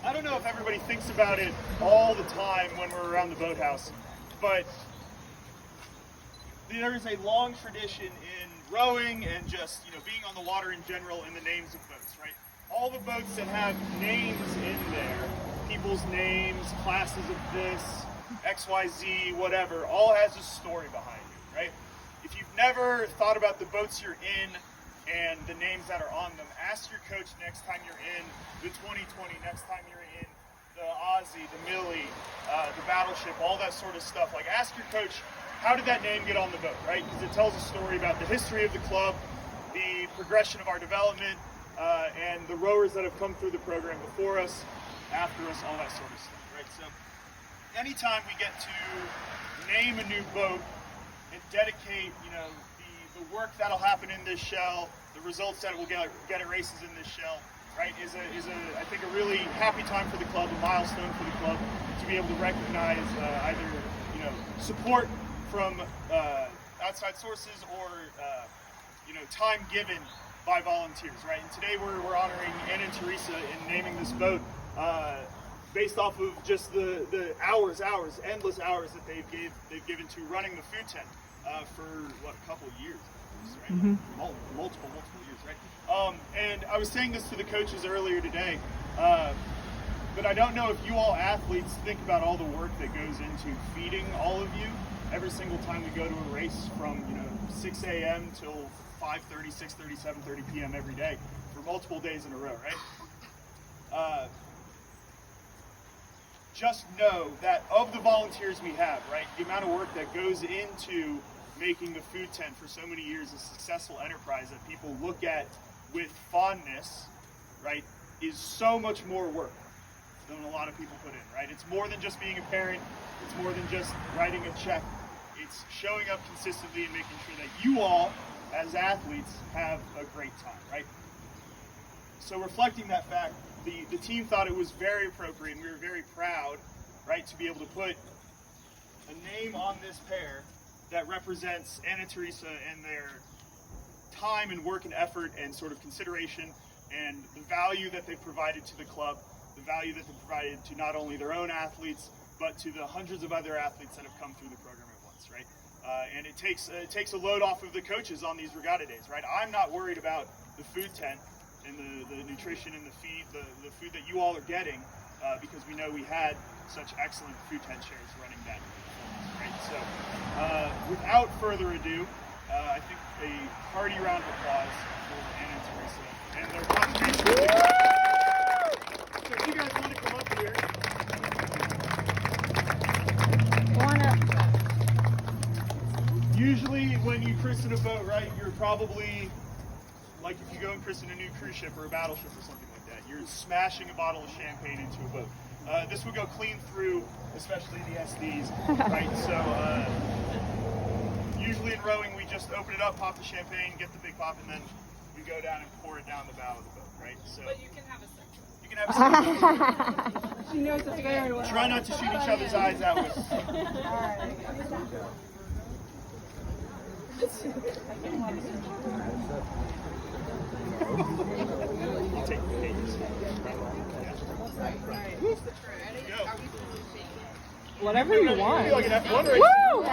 I don't know if everybody thinks about it all the time when we're around the boathouse, but there is a long tradition in rowing and just, being on the water in general in the names of boats, right? All the boats that have names in there, people's names, classes of this, XYZ, whatever, all has a story behind it, right? If you've never thought about the boats you're in and the names that are on them, ask your coach next time you're in the 2020, next time you're in the Aussie, the Millie, the Battleship, all that sort of stuff. Like, ask your coach, how did that name get on the boat, right? Because it tells a story about the history of the club, the progression of our development, and the rowers that have come through the program before us, after us, all that sort of stuff, right? So anytime we get to name a new boat and dedicate, the work that'll happen in this shell, the results that we'll get at races in this shell, right, is I think a really happy time for the club, a milestone for the club to be able to recognize either support from outside sources or time given by volunteers, right? And today we're honoring Anna and Teresa in naming this boat based off of just the endless hours that they've given to running the food tent for a couple of years, right? Mm-hmm. Multiple years, right? And I was saying this to the coaches earlier today, but I don't know if you all athletes think about all the work that goes into feeding all of you every single time we go to a race from 6 a.m. till 5:30, 6:30, 7:30 p.m. every day for multiple days in a row, right? Just know that of the volunteers we have, right, the amount of work that goes into making the food tent for so many years a successful enterprise that people look at with fondness, right, is so much more work than a lot of people put in, right? It's more than just being a parent. It's more than just writing a check. It's showing up consistently and making sure that you all, as athletes, have a great time, right? So reflecting that fact, the team thought it was very appropriate, and we were very proud, right, to be able to put a name on this pair that represents Anna and Teresa and their time and work and effort and sort of consideration and the value that they've provided to the club, the value that they've provided to not only their own athletes, but to the hundreds of other athletes that have come through the program at once, right? And it takes a load off of the coaches on these regatta days, right? I'm not worried about the food tent and the nutrition and the food that you all are getting, because we know we had such excellent food tent shares running that performance, right? So without further ado, I think a hearty round of applause for Anna and Teresa and their contribution to the club. So if you guys want to come up here. Usually when you christen a boat, right, you're probably, like if you go and christen a new cruise ship or a battleship or something like that, you're smashing a bottle of champagne into a boat. This would go clean through, especially the SDs, right? So usually in rowing, we just open it up, pop the champagne, get the big pop, and then we go down and pour it down the bow of the boat, right? So, but you can have a section. You can have a section. She knows it's very well. Try not to shoot each other's eyes out with. I'll take the pages. Whatever you want. Like an F1 race. Woo!